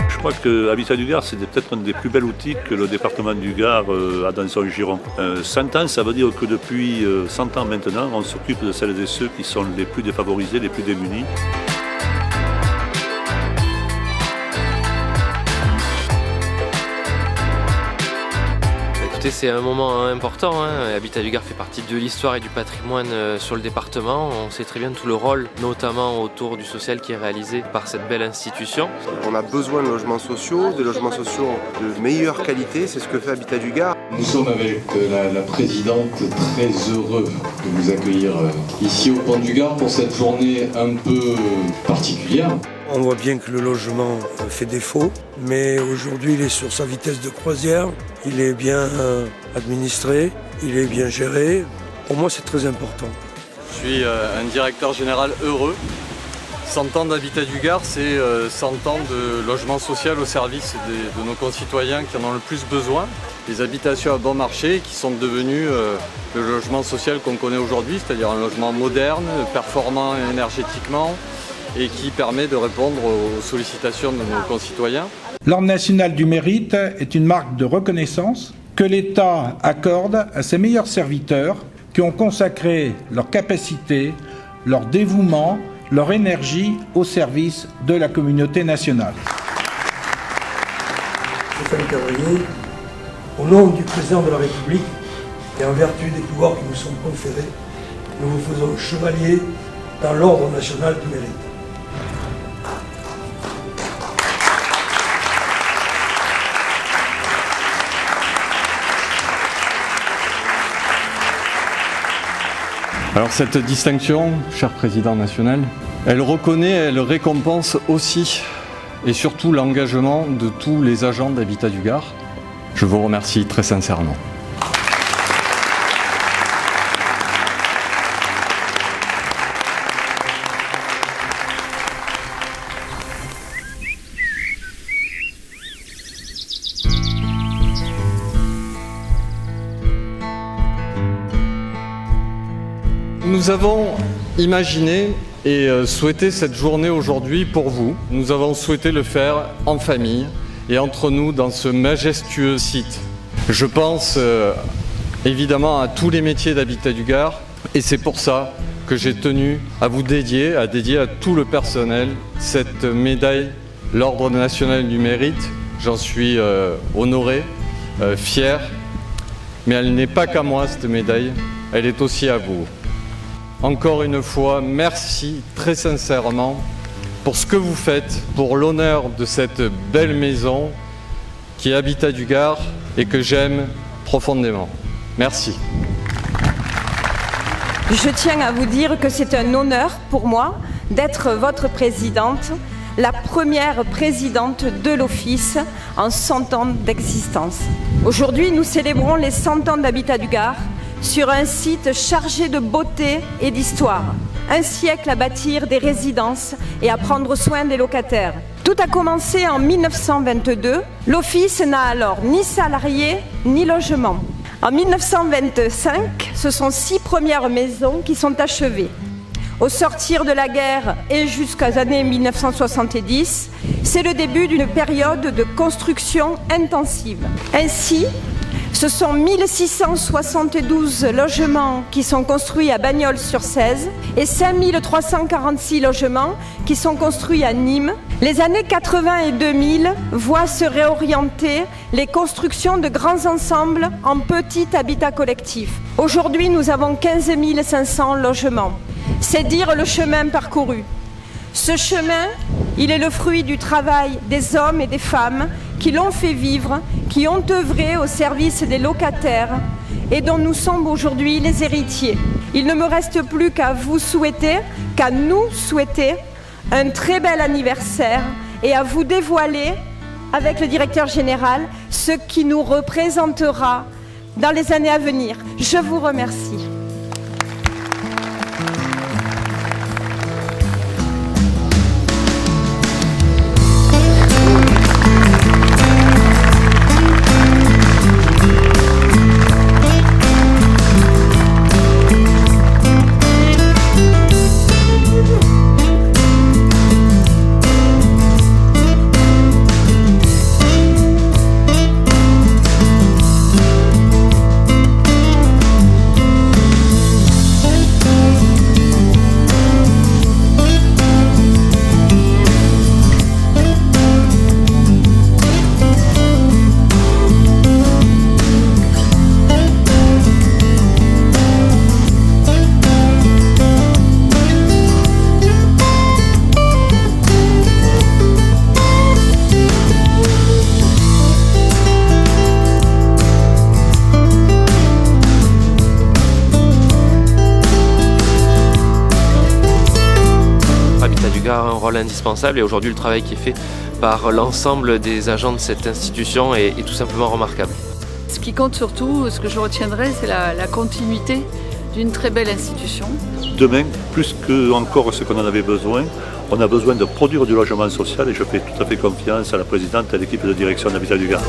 Je crois que Habitat du Gard, c'est peut-être un des plus bels outils que le département du Gard a dans son giron. 100 ans, ça veut dire que depuis 100 ans maintenant, on s'occupe de celles et ceux qui sont les plus défavorisés, les plus démunis. C'est un moment important, Habitat du Gard fait partie de l'histoire et du patrimoine sur le département. On sait très bien tout le rôle, notamment autour du social qui est réalisé par cette belle institution. On a besoin de logements sociaux de meilleure qualité, c'est ce que fait Habitat du Gard. Nous sommes avec la présidente très heureux de vous accueillir ici au Pont du Gard pour cette journée un peu particulière. On voit bien que le logement fait défaut, mais aujourd'hui il est sur sa vitesse de croisière, il est bien administré, il est bien géré. Pour moi c'est très important. Je suis un directeur général heureux. 100 ans d'Habitat du Gard, c'est 100 ans de logement social au service de nos concitoyens qui en ont le plus besoin. Des habitations à bon marché qui sont devenues le logement social qu'on connaît aujourd'hui, c'est-à-dire un logement moderne, performant énergétiquement, et qui permet de répondre aux sollicitations de nos concitoyens. L'Ordre national du mérite est une marque de reconnaissance que l'État accorde à ses meilleurs serviteurs qui ont consacré leur capacité, leur dévouement, leur énergie au service de la communauté nationale. Stéphane Cavrier, au nom du président de la République et en vertu des pouvoirs qui nous sont conférés, nous vous faisons chevalier dans l'Ordre national du mérite. Alors cette distinction, cher président national, elle reconnaît, elle récompense aussi et surtout l'engagement de tous les agents d'Habitat du Gard. Je vous remercie très sincèrement. Nous avons imaginé et souhaité cette journée aujourd'hui pour vous. Nous avons souhaité le faire en famille et entre nous dans ce majestueux site. Je pense évidemment à tous les métiers d'Habitat du Gard et c'est pour ça que j'ai tenu à vous dédier, à tout le personnel cette médaille, l'Ordre national du mérite. J'en suis honoré, fier, mais elle n'est pas qu'à moi cette médaille, elle est aussi à vous. Encore une fois, merci très sincèrement pour ce que vous faites, pour l'honneur de cette belle maison qui est Habitat du Gard et que j'aime profondément. Merci. Je tiens à vous dire que c'est un honneur pour moi d'être votre présidente, la première présidente de l'Office en 100 ans d'existence. Aujourd'hui, nous célébrons les 100 ans d'Habitat du Gard sur un site chargé de beauté et d'histoire. Un siècle à bâtir des résidences et à prendre soin des locataires. Tout a commencé en 1922. L'Office n'a alors ni salariés ni logement. En 1925, ce sont 6 premières maisons qui sont achevées. Au sortir de la guerre et jusqu'aux années 1970, c'est le début d'une période de construction intensive. Ainsi, ce sont 1672 logements qui sont construits à Bagnols-sur-Cèze et 5346 logements qui sont construits à Nîmes. Les années 80 et 2000 voient se réorienter les constructions de grands ensembles en petits habitats collectifs. Aujourd'hui, nous avons 15 500 logements. C'est dire le chemin parcouru. Ce chemin, il est le fruit du travail des hommes et des femmes qui l'ont fait vivre, qui ont œuvré au service des locataires et dont nous sommes aujourd'hui les héritiers. Il ne me reste plus qu'à vous souhaiter, qu'à nous souhaiter un très bel anniversaire et à vous dévoiler avec le directeur général ce qui nous représentera dans les années à venir. Je vous remercie. A un rôle indispensable et aujourd'hui le travail qui est fait par l'ensemble des agents de cette institution est tout simplement remarquable. Ce qui compte surtout, ce que je retiendrai, c'est la continuité d'une très belle institution. Demain, plus que encore ce qu'on en avait besoin, on a besoin de produire du logement social et je fais tout à fait confiance à la présidente et à l'équipe de direction d'Habitat du Gard.